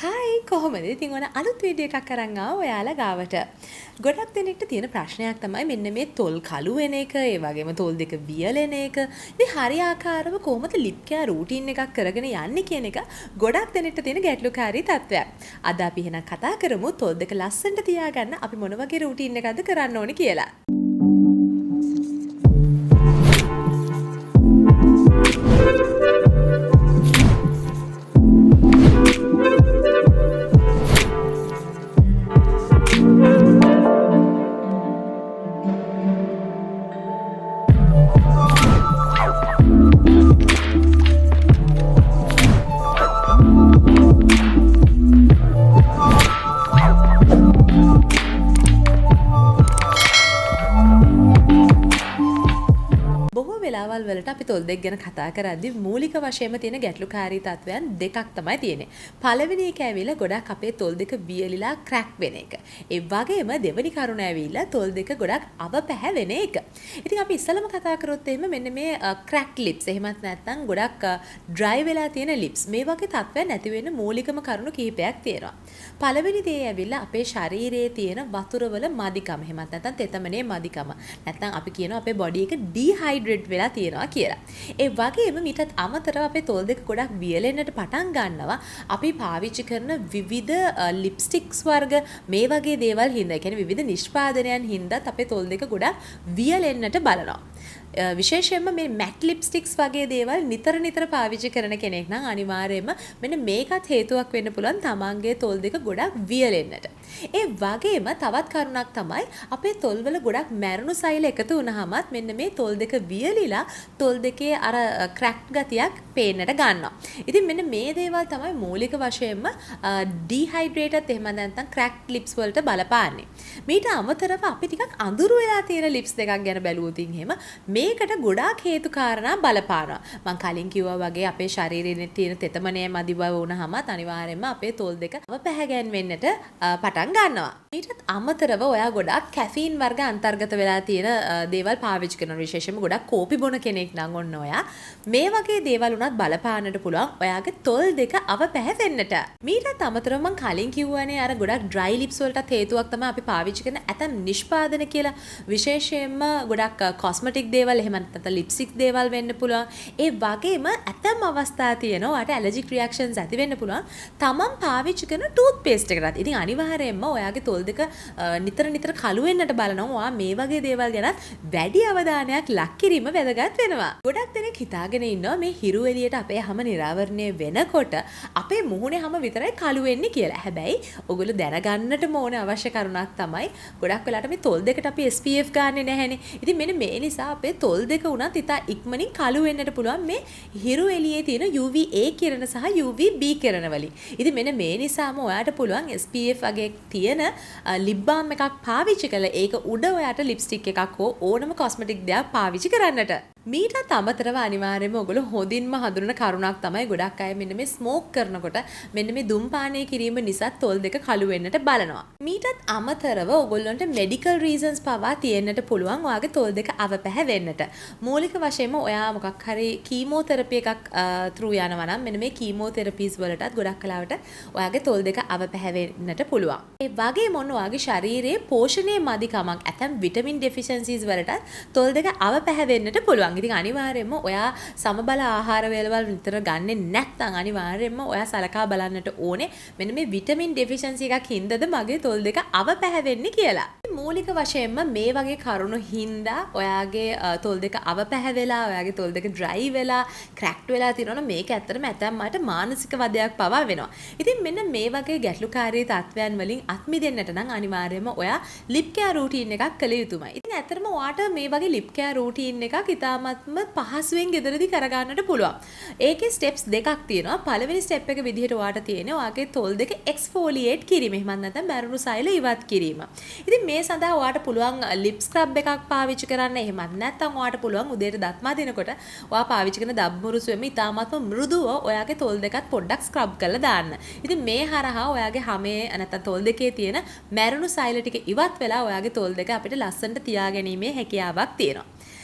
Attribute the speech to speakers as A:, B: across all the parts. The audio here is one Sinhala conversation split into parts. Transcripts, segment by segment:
A: හායි කොහොමද? ඉතින් ඔන්න අලුත් වීඩියෝ එකක් අරන් ආවා ඔයාලා ගාවට. ගොඩක් දෙනෙක්ට තියෙන ප්‍රශ්නයක් තමයි මෙන්න මේ තොල් කළු වෙන එක, ඒ වගේම තොල් දෙක වියලෙන එක. ඉතින් හරියාකාරව කොහොමද ලිප් කෙයාර් රූටින් එකක් කරගෙන යන්නේ කියන එක ගොඩක් දෙනෙක්ට තියෙන ගැටලුකාරී තත්ත්වයක්. අද අපි එහෙනම් කතා කරමු තොල් දෙක ලස්සනට තියාගන්න අපි මොන වගේ රූටින් එකක්ද කරන්න ඕනේ කියලා. බොහෝ වෙලාවල් වලට අපි තොල් දෙක ගැන කතා කරද්දී මූලික වශයෙන්ම තියෙන ගැටලුකාරී තත්වයන් දෙකක් තමයි තියෙන්නේ. පළවෙනි එක ඇවිල්ලා ගොඩක් අපේ තොල් දෙක වියලිලා ක්‍රැක් වෙන එක. ඒ වගේම දෙවෙනි කරුණ ඇවිල්ලා තොල් දෙක ගොඩක් අවපැහැ වෙන එක. ඉතින් අපි ඉස්සෙල්ලම කතා කරොත් එහෙම මෙන්න මේ ක්‍රැක් ලිප්ස් එහෙමත් නැත්නම් ගොඩක් ඩ්‍රයි වෙලා තියෙන ලිප්ස් මේ වගේ තත්වයන් නැති වෙන්න මූලිකම කරුණු කිහිපයක් තියෙනවා. පළවෙනි දේ ඇවිල්ලා අපේ ශරීරයේ තියෙන වතුරවල මදිකම එහෙමත් නැත්නම් තෙතමනේ මදිකම. නැත්නම් අපි කියනවා අපේ බොඩි එක ඩීහයිඩ්‍රේට් වෙලා තියෙනවා කියලා. ඒ වගේම මීටත් අමතරව අපේ තොල් දෙක ගොඩක් වියලෙන්නට පටන් ගන්නවා. අපි පාවිච්චි කරන විවිධ ලිප්ස්ටික්ස් වර්ග මේ වගේ දේවල් හින්දා, ඒ කියන්නේ විවිධ නිෂ්පාදනයන් හින්දාත් අපේ තොල් දෙක ගොඩක් වියලෙන්නට බලනවා. විශේෂයෙන්ම මේ මැට් ලිප්ස්ටික්ස් වගේ දේවල් නිතර පාවිච්චි කරන කෙනෙක් නම් අනිවාර්යයෙන්ම මෙන්න මේකත් හේතුවක් වෙන්න පුළුවන් තමන්ගේ තොල් දෙක ගොඩක් වියලෙන්නට. ඒ වගේම තවත් කරුණක් තමයි අපේ තොල්වල ගොඩක් මැරුණු සෛල එකතු වුණාමත් මෙන්න මේ තොල් දෙක වියලිලා තොල් දෙකේ අර ක්‍රැක් ගතියක් පේන්නට ගන්නවා. ඉතින් මෙන්න මේ දේවල් තමයි මූලික වශයෙන්ම ඩීහයිඩ්‍රේටඩ් එහෙම නැත්නම් ක්‍රැක් ලිප්ස් වලට බලපාන්නේ. මීට අමතරව අපි ටිකක් අඳුරු වෙලා තියෙන ලිප්ස් දෙකක් ගැන බැලුවොත් එහෙම මේකට ගොඩාක් හේතු කාරණා බලපානවා. මම කලින් කිව්වා වගේ අපේ ශරීරයේ තියෙන තෙතමනය මදි බව වුණාමත් අනිවාර්යයෙන්ම අපේ තොල් දෙක පැහැගැන්වෙන්නට පටන් ගන්නවා. ඊටත් අමතරව ඔයා ගොඩාක් කැෆීන් වර්ග අන්තර්ගත වෙලා තියෙන දේවල් පාවිච්චි කරනවා. විශේෂයෙන්ම ගොඩක් කෝපි බොන කෙනෙක් නම් ඔන්න ඔයා මේ වගේ දේවල් උනත් බලපාන්නට පුළුවන් ඔයාගේ තොල් දෙක අවපැහැවෙන්නට. මීටත් අමතරව මම කලින් කිව්වනේ අර ගොඩක් ඩ්‍රයි ලිප්ස් වලටත් හේතුවක් තමයි අපි පාවිච්චි කරන ඇතම් නිෂ්පාදන කියලා. විශේෂයෙන්ම ගොඩක් කොස්මටික් දේවල් එහෙම නැත්නම් ලිප්ස්ටික් දේවල් වෙන්න පුළුවන්. ඒ වගේම ඇතම් අවස්ථා තියෙනවා ඔයාට ඇලර්ජික් රියැක්ෂන්ස් ඇති වෙන්න පුළුවන්. තමන් පාවිච්චි කරන ටූත් පේස්ට් එකකට. ඉතින් අනිවාර්යයෙන්ම ඔයාගේ තොල් දෙක නිතර කළු වෙන්නට බලනවා. ඔයා මේ වගේ දේවල් ගැන වැඩි අවධානයක් ලක් කිරීම වැදගත් වෙනවා. ගොඩක් දෙනෙක් හිතාගෙන ඉන්නවා මේ හිරු එළියට අපේ හැම නිරාවරණය වෙනකොට අපේ මුහුණේ හැම විතරයි කළු වෙන්නේ කියලා. හැබැයි ඔයගොල්ලෝ දැනගන්නටම ඕන අවශ්‍ය කරුණක් තමයි ගොඩක් වෙලාට මේ තොල් දෙකට අපි SPF ගන්නෙ නැහැනේ. ඉතින් මෙන්න මේ නිසා අපේ තොල් දෙක උනත් ඉතා ඉක්මනින් කළු වෙන්නට පුළුවන් මේ හිරු එළියේ තියෙන UVA කිරණ සහ UVB කිරණ වලින්. ඉතින් මෙන්න මේ නිසාම ඔයාට පුළුවන් SPF වගේ තියෙන lip balm එකක් පාවිච්චි කරලා ඒක උඩ ඔයාට ලිප්ස්ටික් එකක් හෝ ඕනම කොස්මටික් දෙයක් පාවිච්චි කරන්නට. මීටත් අමතරව අනිවාර්යයෙන්ම ඔයගොල්ලෝ හොඳින්ම හඳුනන කරුණක් තමයි ගොඩක් අය මෙන්න මේ ස්මෝක් කරනකොට මෙන්න මේ දුම්පානය කිරීම නිසා තොල් දෙක කළු වෙන්නට බලනවා. මීටත් අමතරව ඔයගොල්ලන්ට මෙඩිකල් රීසන්ස් පවා තියෙන්නට පුළුවන් ඔයාගේ තොල් දෙක අවපැහැ වෙන්නට. මූලික වශයෙන්ම ඔයා මොකක් හරි කීමෝതെරපි එකක් through යනවා නම් මෙන්න මේ කීමෝതെරපිස් වලටත් ගොඩක් කලාවට ඔයාගේ තොල් දෙක අවපැහැ වෙන්නට පුළුවන්. ඒ වගේම ඔන්න ඔයාගේ ශරීරයේ පෝෂණයේ මදිකමක් ඇතම් විටමින් ඩෙෆිෂියන්සිස් වලට තොල් දෙක අවපැහැ වෙන්නට පුළුවන්. ඉතින් අනිවාර්යයෙන්ම ඔයා සමබල ආහාර වේලවල් විතර ගන්නෙ නැත්නම් අනිවාර්යයෙන්ම ඔයා සලකා බලන්නට ඕනේ මෙන්න මේ විටමින් ඩෙෆිෂියන්සි එකක් හින්දාද මගේ තොල් දෙක අවපැහැවෙන්නේ කියලා. මූලික වශයෙන්ම මේ වගේ කරුණු හින්දා ඔයාගේ තොල් දෙක අවපැහැවෙලා ඔයාගේ තොල් දෙක ඩ්‍රයි වෙලා ක්‍රැක්ට් වෙලා තියෙනවා මේක ඇත්තටම ඇතැම් අයට මානසික වදයක් පවා වෙනවා. ඉතින් මෙන්න මේ වගේ ගැටලුකාරී තත්ත්වයන් වලින් අත් මිදෙන්නට නම් අනිවාර්යයෙන්ම ඔයා ලිප් කෙයාර් රූටින් එකක් කළ යුතුමයි. ඉතින් ඇත්තටම ඔයාට මේ වගේ ලිප් කෙයාර් රූටින් එකක් ඉතාමත්ම පහසුවෙන් ගෙදරදී කරගන්නට පුළුවන්. ඒකේ ස්ටෙප්ස් දෙකක් තියෙනවා. පළවෙනි ස්ටෙප් එක විදිහට ඔයාට තියෙන්නේ ඔයාගේ තොල් දෙක එක්ස්ෆෝලියේට් කිරීම. එහෙම නැත්නම් මැරුණු සෛල ඉවත් කිරීම. ඉතින් මේ සඳහා ඔයාට පුළුවන් ලිප් ස්ක්‍රබ් එකක් පාවිච්චි කරන්න. එහෙමත් නැත්නම් ඔයාට පුළුවන් උදේට දත් මදිනකොට ඔයා පාවිච්චි කරන දබ්මුරුසුවෙම ඉතාමත්ම මෘදුව ඔයාගේ තොල් දෙකත් පොඩ්ඩක් ස්ක්‍රබ් කරලා දාන්න. ඉතින් මේ හරහා ඔයාගේ හැමේ නැත්නම් තොල් දෙකේ තියෙන මැරුණු සෛල ටික ඉවත් වෙලා ඔයාගේ තොල් දෙක අපිට ලස්සනට තියාගැනීමේ හැකියාවක් තියෙනවා.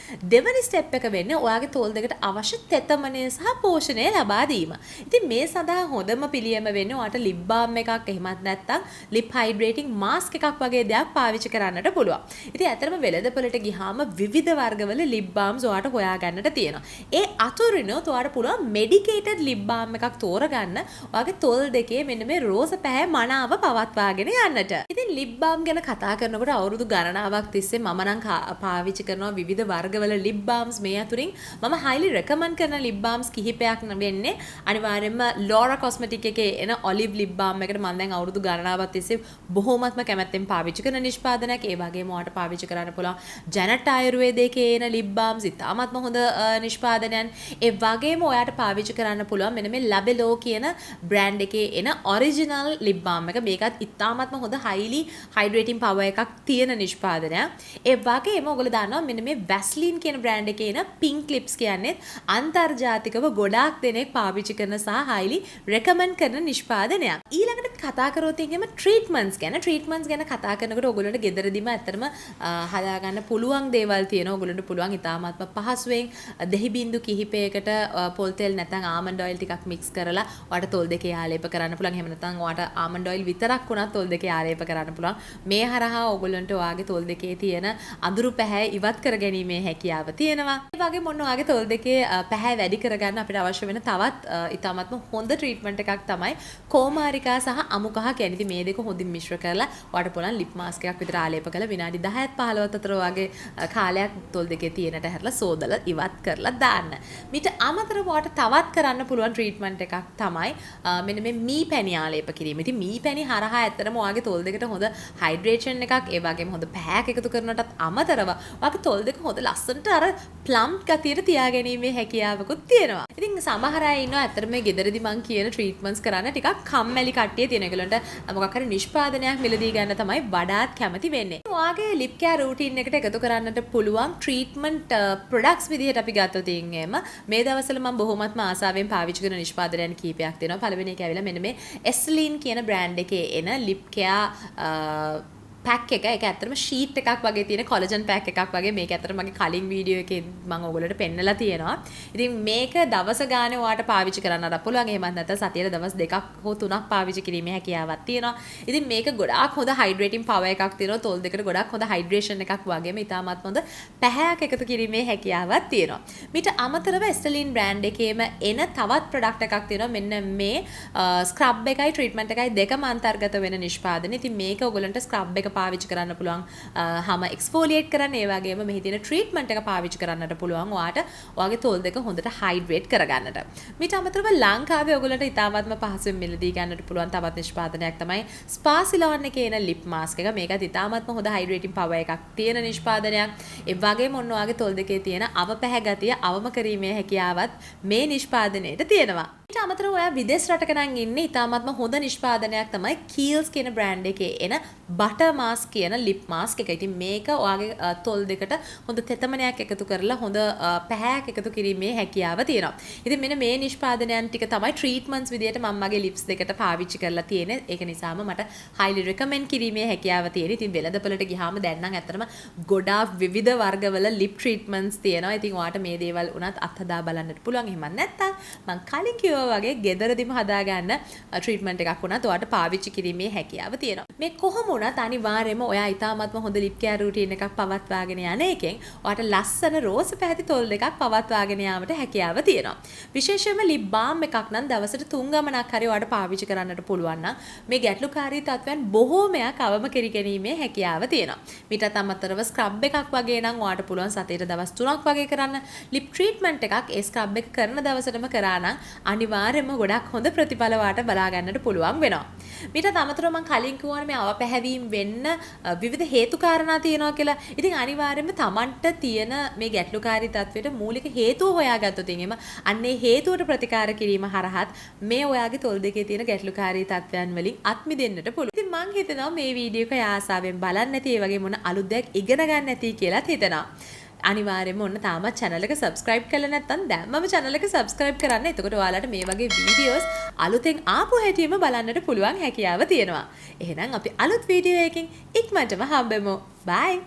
A: දෙවනි ස්ටෙප් එක වෙන්නේ ඔයාගේ තොල් දෙකට අවශ්‍ය තෙතමනය සහ පෝෂණය ලබා දීම. ඉතින් මේ සඳහා හොඳම පිළියම වෙන්නේ ඔයාට ලිප් බාම් එකක් එහෙමත් නැත්නම් ලිප් හයිඩ්‍රේටිං මාස්ක් එකක් වගේ දෙයක් පාවිච්චි කරන්නට පුළුවන්. ඉතින් ඇත්තටම වෙළඳපොළට ගියාම විවිධ වර්ගවල ලිප් බාම්ස් ඔයාට හොයාගන්නට තියෙනවා. ඒ අතුරිනුත් ඔයාට පුළුවන් මෙඩිකේටඩ් ලිප් බාම් එකක් තෝරගන්න ඔයාගේ තොල් දෙකේ මෙන්න මේ රෝස පැහැ මනාව පවත්වාගෙන යන්නට. ඉතින් ලිප් බාම් ගැන කතා කරනකොට අවුරුදු ගණනාවක් තිස්සේ මම නම් පාවිච්චි කරනවා විවිධ වර්ගවල ලිප් බාම්ස්. මේ අතුරින් මම highly recommend කරන ලිප් බාම්ස් කිහිපයක් වෙන්නේ අනිවාර්යයෙන්ම Laura Cosmetics එකේ එන ඔලිව් ලිප් බාම් එකට මම දැන් අවුරුදු ගණනාවක් තිස්සේ බොහොමත්ම කැමැත්තෙන් පාවිච්චි කරන නිෂ්පාදනයක්. ඒ වගේම ඔයාලට පාවිච්චි කරන්න පුළුවන් ජැනට් ආයුර්වේදයේ එන ලිප් බාම්ස් ඉතාමත්ම හොඳ නිෂ්පාදනයන්. ඒ වගේම ඔයාලට පාවිච්චි කරන්න පුළුවන් මෙන්න මේ ලැබෙලෝ කියන බ්‍රෑන්ඩ් එකේ එන ඔරිජිනල් ලිප් බාම් එක. මේකත් ඉතාමත්ම හොඳ highly hydrating power එකක් තියෙන නිෂ්පාදනයක්. ඒ වගේම ඔයගොල්ලෝ දන්නවා මෙන්න මේ Vaseline කියන බ්‍රෑන්ඩ් එකේ එන pink lips කියන්නේ අන්තර්ජාතිකව ගොඩාක් දෙනෙක් පාවිච්චි කරන සහ highly recommend කරන නිෂ්පාදනයක්. ඊළඟට කතා කරොත් එහෙම treatments ගැන කතා කරනකොට ඔයගොල්ලන්ට ගෙදරදීම ඇත්තටම හදාගන්න පුළුවන් දේවල් තියෙනවා. ඔයගොල්ලන්ට පුළුවන් ඉතාමත්ම පහසුවෙන් දෙහි බින්දු කිහිපයකට පොල් තෙල් නැත්නම් ආමන්ඩ් ඔයිල් ටිකක් mix කරලා ඔයාලට තොල් දෙකේ ආලේප කරන්න පුළුවන්. එහෙම නැත්නම් ඔයාලට ආමන්ඩ් ඔයිල් විතරක් වුණත් තොල් දෙකේ ආලේප කරන්න පුළුවන්. මේ හරහා ඔයගොල්ලන්ට ඔයාගේ තොල් දෙකේ තියෙන අඳුරු පැහැ ඉවත් කරගැනීමේ හැකියාව තියෙනවා. ඒ වගේම ඔන්න ඔයාගේ තොල් දෙකේ පැහැ වැඩි කරගන්න අපිට අවශ්‍ය වෙන තවත් ඉතාමත්ම හොඳ ට්‍රීට්මන්ට් එකක් තමයි කෝමාරිකා සහ අමු කහ කියන්නේ. ඉතින් මේ දෙක හොඳින් මිශ්‍ර කරලා ඔයාලට පුළුවන් ලිප් මාස්ක් එකක් විතර ආලේප කරලා විනාඩි 10ත් 15ත් අතර වගේ කාලයක් තොල් දෙකේ තියෙනට හැරලා සෝදලා ඉවත් කරලා දාන්න. මීට අමතරව ඔයාලට තවත් කරන්න පුළුවන් ට්‍රීට්මන්ට් එකක් තමයි මෙන්න මේ මී පැණි ආලේප කිරීම. ඉතින් මී පැණි හරහා ඇත්තටම ඔයාගේ තොල් දෙකට හොඳ හයිඩ්‍රේෂන් එකක් ඒ වගේම හොඳ පැහැයක් එකතු කරනටත් අමතරව ඔයාගේ තොල් දෙක හොඳ ලස්සනට අර ප්ලම්ප් ගතියට තියාගැනීමේ හැකියාවකුත් තියෙනවා. ඉතින් සමහර අය ඉන්නවා ඇත්තටම මේ ගෙදරදී මං කියන ට්‍රීට්මන්ට්ස් කරන්න ටිකක් කම්මැලි කට්ටිය තියෙන. ඒගොල්ලන්ට මොකක් හරි නිෂ්පාදනයක් මිලදී ගන්න තමයි වඩාත් කැමති වෙන්නේ. ඔයාගේ ලිප් කෙයාර් රූටින් එකට එකතු කරන්නට පුළුවන් ට්‍රීට්මන්ට් ප්‍රොඩක්ට්ස් විදිහට අපි ගත්තොත් එහෙම මේ දවස්වල මම බොහොමත්ම ආසාවෙන් පාවිච්චි කරන නිෂ්පාදනයන් කීපයක් තියෙනවා. පළවෙනි එක ඇවිල්ලා මෙන්න මේ Essilin කියන බ්‍රෑන්ඩ් එකේ එන ලිප් කෙයාර් පැක් එක. ඒක ඇත්තටම ෂීට් එකක් වගේ තියෙන කොලජන් පැක් එකක් වගේ. මේක ඇත්තටම මගේ කලින් වීඩියෝ එකේ මම ඔයගොල්ලන්ට පෙන්නලා තියෙනවා. ඉතින් මේක දවස ගානේ ඔයාලට පාවිච්චි කරන්නත් පුළුවන්. එහෙමත් නැත්නම් සතියේ දවස් දෙකක් හෝ තුනක් පාවිච්චි කිරීමේ හැකියාවක් තියෙනවා. ඉතින් මේක ගොඩාක් හොඳ හයිඩ්‍රේටින් පවර් එකක් තියෙනවා. තොල් දෙකට ගොඩාක් හොඳ හයිඩ්‍රේෂන් එකක් වගේම ඉතාමත් හොඳ පැහැයක් එකතු කිරීමේ හැකියාවක් තියෙනවා. මීට අමතරව Essilin බ්‍රෑන්ඩ් එකේම එන තවත් ප්‍රොඩක්ට් එකක් තියෙනවා. මෙන්න මේ ස්ක්‍රබ් එකයි ට්‍රීට්මන්ට් එකයි දෙකම අන්තර්ගත වෙන නිෂ්පාදනය. ඉතින් මේක ඔයගොල්ලන්ට ස්ක්‍රබ් එක පාවිච්චි කරන්න පුළුවන්. හැම එක්ස්ෆෝලියේට් කරන්න ඒ වගේම මෙහි තියෙන ට්‍රීට්මන්ට් එක පාවිච්චි කරන්නට පුළුවන්. ඔයාට ඔයාගේ තොල් දෙක හොඳට හයිඩ්‍රේට් කරගන්නට. මීට අමතරව ලංකාවේ ඔයගොල්ලන්ට ඉතාමත්ම පහසුවෙන් මිලදී ගන්නට පුළුවන් තවත් නිෂ්පාදනයක් තමයි Spa Ceylon එකේ එන ලිප් මාස්ක් එක. මේකත් ඉතාමත්ම හොඳ හයිඩ්‍රේටින් පවර් එකක් තියෙන නිෂ්පාදනයක්. ඒ වගේම ඔන්න ඔයාගේ තොල් දෙකේ තියෙන අවපැහැ ගතිය අවම කිරීමේ හැකියාවත් මේ නිෂ්පාදනයේට තියෙනවා. ඊට අමතරව ඔයා විදේශ රටක නම් ඉන්නේ ඉතාමත්ම හොඳ නිෂ්පාදනයක් තමයි Kiehl's කියන බ්‍රෑන්ඩ් එකේ එන බටර් මාස්ක් කියන ලිප් මාස්ක් එක. ඉතින් මේක ඔයාගේ තොල් දෙකට හොඳ තෙතමනයක් එකතු කරලා හොඳ පැහැයක් එකතු කිරීමේ හැකියාව තියෙනවා. ඉතින් මෙන්න මේ නිෂ්පාදනයන් ටික තමයි ට්‍රීට්මන්ට්ස් විදියට මම මගේ ලිප්ස් දෙකට පාවිච්චි කරලා තියෙන්නේ. ඒක නිසාම මට highly recommend කිරීමේ හැකියාව තියෙනවා. ඉතින් වෙළඳපොළට ගියාම දැන් නම් ඇත්තටම ගොඩාක් විවිධ වර්ගවල ලිප් ට්‍රීට්මන්ට්ස් තියෙනවා. ඉතින් ඔයාට මේ දේවල් උනත් අත්හදා බලන්නත් පුළුවන්. එහෙම නැත්නම් මම කලින් කිව්වා වගේ ගෙදරදීම හදාගන්න ට්‍රීට්මන්ට් එකක් වුණත් ඔයාට පාවිච්චි කිරීමේ හැකියාව තියෙනවා. මේ කොහොම වුණත් අනිවාර්යයෙන්ම ඔයා ඉතාමත්ම හොඳ ලිප් කෙයාර් රූටින් එකක් පවත්වාගෙන යන එකෙන් ඔයාට ලස්සන රෝස පැහැති තොල් දෙකක් පවත්වාගෙන යාමට හැකියාව තියෙනවා. විශේෂයෙන්ම ලිප් බාම් එකක් නම් දවසට 3 ගමනක් හරි ඔයාට පාවිච්චි කරන්නට පුළුවන් නම් මේ ගැටලුකාරී තත්ත්වයන් බොහෝමයක් අවම කිරීමේ හැකියාව තියෙනවා. මීටත් අමතරව ස්ක්‍රබ් එකක් වගේ නම් ඔයාට පුළුවන් සතියේ දවස් 3ක් වගේ කරන්න. ලිප් ට්‍රීට්මන්ට් එකක් ඒ ස්ක්‍රබ් එක කරන දවසටම කරා නම් අනිවාර්යයෙන්ම ගොඩක් හොඳ ප්‍රතිඵල වාට බලා ගන්නට පුළුවන් වෙනවා. මීටත් අමතරව මම කලින් කිව්වනේ මේ අවපැහැවීම වෙන්න විවිධ හේතු කාරණා තියෙනවා කියලා. ඉතින් අනිවාර්යයෙන්ම Tamanට තියෙන මේ ගැටලුකාරී තත්ත්වයට මූලික හේතුව හොයාගත්තොත් එහෙම අන්නේ හේතුවට ප්‍රතිකාර කිරීම හරහත් මේ ඔයාගේ තොල් දෙකේ තියෙන ගැටලුකාරී තත්ත්වයන් වලින් අත් මිදෙන්නට පුළුවන්. ඉතින් මම හිතනවා මේ වීඩියෝ එක ආසාවෙන් බලන්න නැති ඒ වගේ මොන අලුත් දෙයක් ඉගෙන ගන්න නැති කියලාත් හිතනවා. අනිවාර්යයෙන්ම ඔන්න තාමත් channel එක subscribe කරලා නැත්නම් දැන්මම channel එක subscribe කරන්න. එතකොට ඔයාලට මේ වගේ videos අලුතෙන් ආපු හැටියෙම බලන්නට පුළුවන් හැකියාව තියෙනවා. එහෙනම් අපි අලුත් වීඩියෝ එකකින් ඉක්මනටම හම්බෙමු. bye.